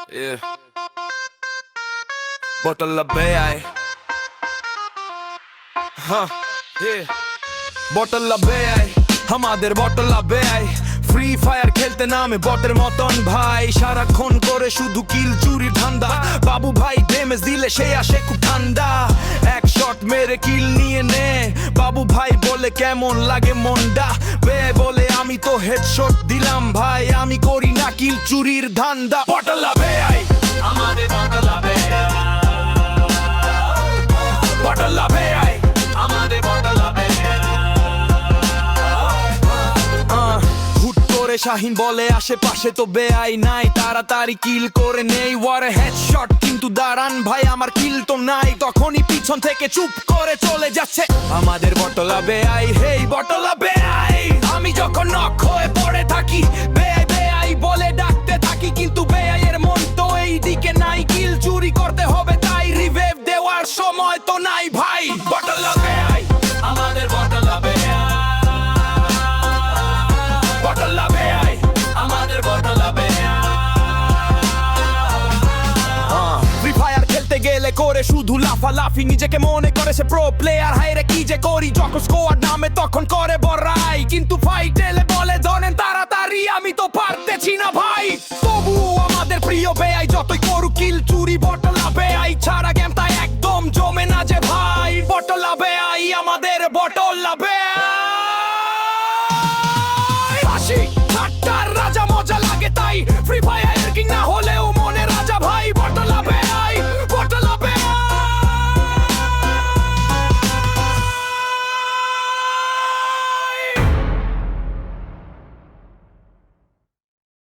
Yeah. Bottle of bay. Huh. Yeah. Bottle of bay. আমাদের bottle লাভে free fire খেলতে নামে বটের মতন ভাই সারাক্ষণ করে শুধু কিল চুরি ধান্দা বাবু ভাই ড্যামেজ দিলে সে আসে খুব ঠান্ডা এক শট মেরে কিল নিয়ে নে বাবু ভাই বলে কেমন লাগে মন্ডা বে বলে আমি তো হেডশট দিলাম ভাই আমি করি না কিল চুরির ধান্দা বটল লাভে আমাদের বটল লাভে বটল লাভে আমাদের বটল লাভে শাহিন বলে আশেপাশে তো বেআই নাই তাড়াতাড়ি কিল করে নেই ওয়ার হেডশট কিন্তু দাঁড়ান ভাই আমার কিল তো নাই তখনই পিছন থেকে চুপ করে চলে যাচ্ছে আমাদের বটলা বেআই হেই বটলা বেআই আমি যখন নক হয়ে পড়ে থাকি বেআই বেআই বলে ডাকতে থাকি কিন্তু বেআই এর মন তো এই দিকে নাই কিল চুরি করতে হবে তাই রিভাইভ দেওয়ার সময় তো নাই ভাই বটলা বেআই আমাদের বটলা বেআই বটলা বেআই আমাদের বটলা বেআই ফ্রি ফায়ার খেলতে গেলে করে শুধু লাফালাফি নিজেকে মনে করে সে প্রো প্লেয়ার হাইরে কি যে করি যখন স্কোয়াড নামে তখন করে বড়াই কিন্তু ফাইট এলে বলে ধরেন তাড়াতাড়ি আমি তো পারতেছি না ভাই তবু আমাদের প্রিয় বেআই যতই করুক কিল চুরি বটলা বেআই ছাড়া গেম তাই একদম জমে না যে ভাই বটলা বেআই আমাদের বটলা বেআই ঠাট্টার রাজা মজা লাগে তাই ফ্রি ফায়ার কিং না হলে